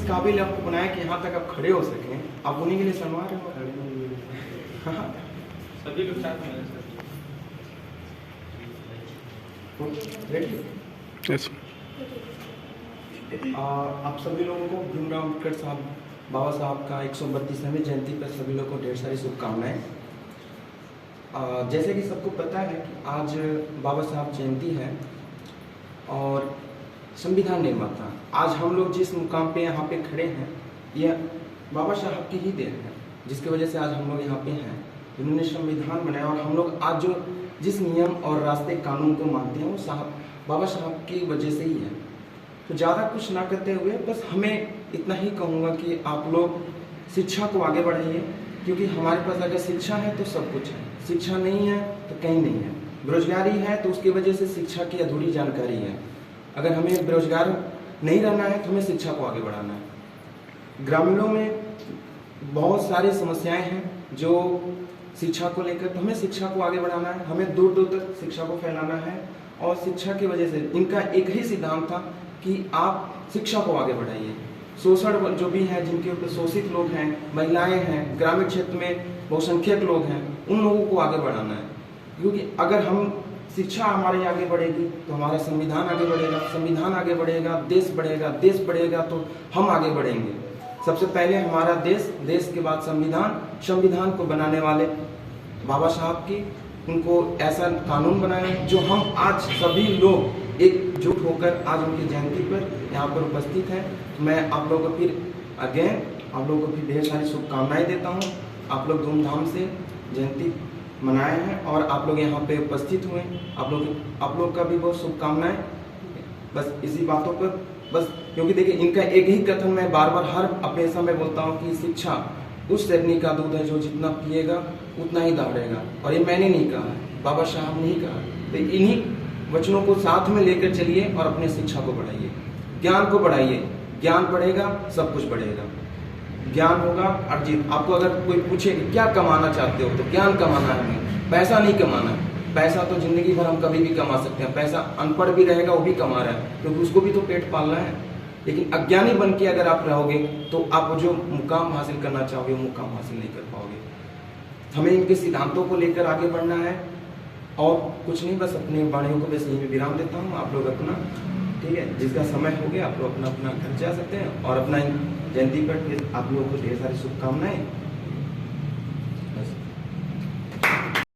काबिल आपको बनाया कि यहाँ तक आप खड़े हो सकें, आप उन्हीं के लिए सनवा रहे हो। हाँ, सभी लोग साथ में हैं सर। रेडी? यस। आप सभी लोगों को भीमराव अम्बेडकर साहब, बाबा साहब का 132वीं जयंती पर सभी लोगों को ढेर सारी शुभकामनाएं। जैसे कि सबको पता है कि आज बाबा साहब जयंती है और संविधान निर्माता, आज हम लोग जिस मुकाम पे यहाँ पे खड़े हैं, यह बाबा साहब की ही देन है, जिसकी वजह से आज हम लोग यहाँ पे हैं। उन्होंने संविधान बनाया और हम लोग आज जो जिस नियम और रास्ते कानून को मानते हैं वो बाबा साहब की वजह से ही है। तो ज़्यादा कुछ ना करते हुए बस हमें इतना ही कहूँगा कि आप लोग शिक्षा को आगे बढ़ाइए, क्योंकि हमारे पास अगर शिक्षा है तो सब कुछ है, शिक्षा नहीं है तो कहीं नहीं है। बेरोजगारी है तो उसकी वजह से शिक्षा की अधूरी जानकारी है। अगर हमें बेरोजगार नहीं रहना है तो हमें शिक्षा को आगे बढ़ाना है। ग्रामीणों में बहुत सारी समस्याएं हैं जो शिक्षा को लेकर, तो हमें शिक्षा को आगे बढ़ाना है, हमें दूर दूर तक शिक्षा को फैलाना है। और शिक्षा की वजह से इनका एक ही सिद्धांत था कि आप शिक्षा को आगे बढ़ाइए। शोषण जो भी है, जिनके ऊपर शोषित लोग हैं, महिलाएं हैं, ग्रामीण क्षेत्र में बहुसंख्यक लोग हैं, उन लोगों को आगे बढ़ाना है। क्योंकि अगर हम शिक्षा हमारी आगे बढ़ेगी तो हमारा संविधान आगे बढ़ेगा, संविधान आगे बढ़ेगा, देश बढ़ेगा, देश बढ़ेगा तो हम आगे बढ़ेंगे। सबसे पहले हमारा देश, देश के बाद संविधान, संविधान को बनाने वाले बाबा साहब की, उनको ऐसा कानून बनाया जो हम आज सभी लोग एकजुट होकर आज उनकी जयंती पर यहाँ पर उपस्थित हैं। मैं आप लोगों को फिर अगेन आप लोगों को फिर ढेर सारी शुभकामनाएं देता हूँ। आप लोग धूमधाम से जयंती मनाए हैं और आप लोग यहाँ पे उपस्थित हुए। आप लोग का भी बहुत शुभकामनाएं। बस इसी बातों पर बस, क्योंकि देखिए इनका एक ही कथन मैं बार बार हर अपने समय बोलता हूँ कि शिक्षा उस शेरनी का दूध है जो जितना पिएगा उतना ही दौड़ेगा। और ये मैंने नहीं कहा है, बाबा साहब ने ही कहा। तो इन्हीं वचनों को साथ में लेकर चलिए और अपने शिक्षा को बढ़ाइए, ज्ञान को बढ़ाइए। ज्ञान बढ़ेगा सब कुछ बढ़ेगा, ज्ञान होगा अर्जित। आपको अगर कोई पूछे कि क्या कमाना चाहते हो तो ज्ञान कमाना है, हमें पैसा नहीं कमाना है। पैसा तो जिंदगी भर हम कभी भी कमा सकते हैं, पैसा अनपढ़ भी रहेगा वो भी कमा रहा है, क्योंकि उसको भी तो पेट पालना है। लेकिन अज्ञानी बन के अगर आप रहोगे तो आप जो मुकाम हासिल करना चाहोगे वो मुकाम हासिल नहीं कर पाओगे। हमें इनके सिद्धांतों को लेकर आगे बढ़ना है और कुछ नहीं, बस अपने वाणियों को बस यहीं विराम देता हूँ। आप लोग अपना, ठीक है, जिसका समय हो गया आप लोग अपना अपना घर जा सकते हैं और अपना जयंती पर फिर आप लोगों को ढेर सारी शुभकामनाएं।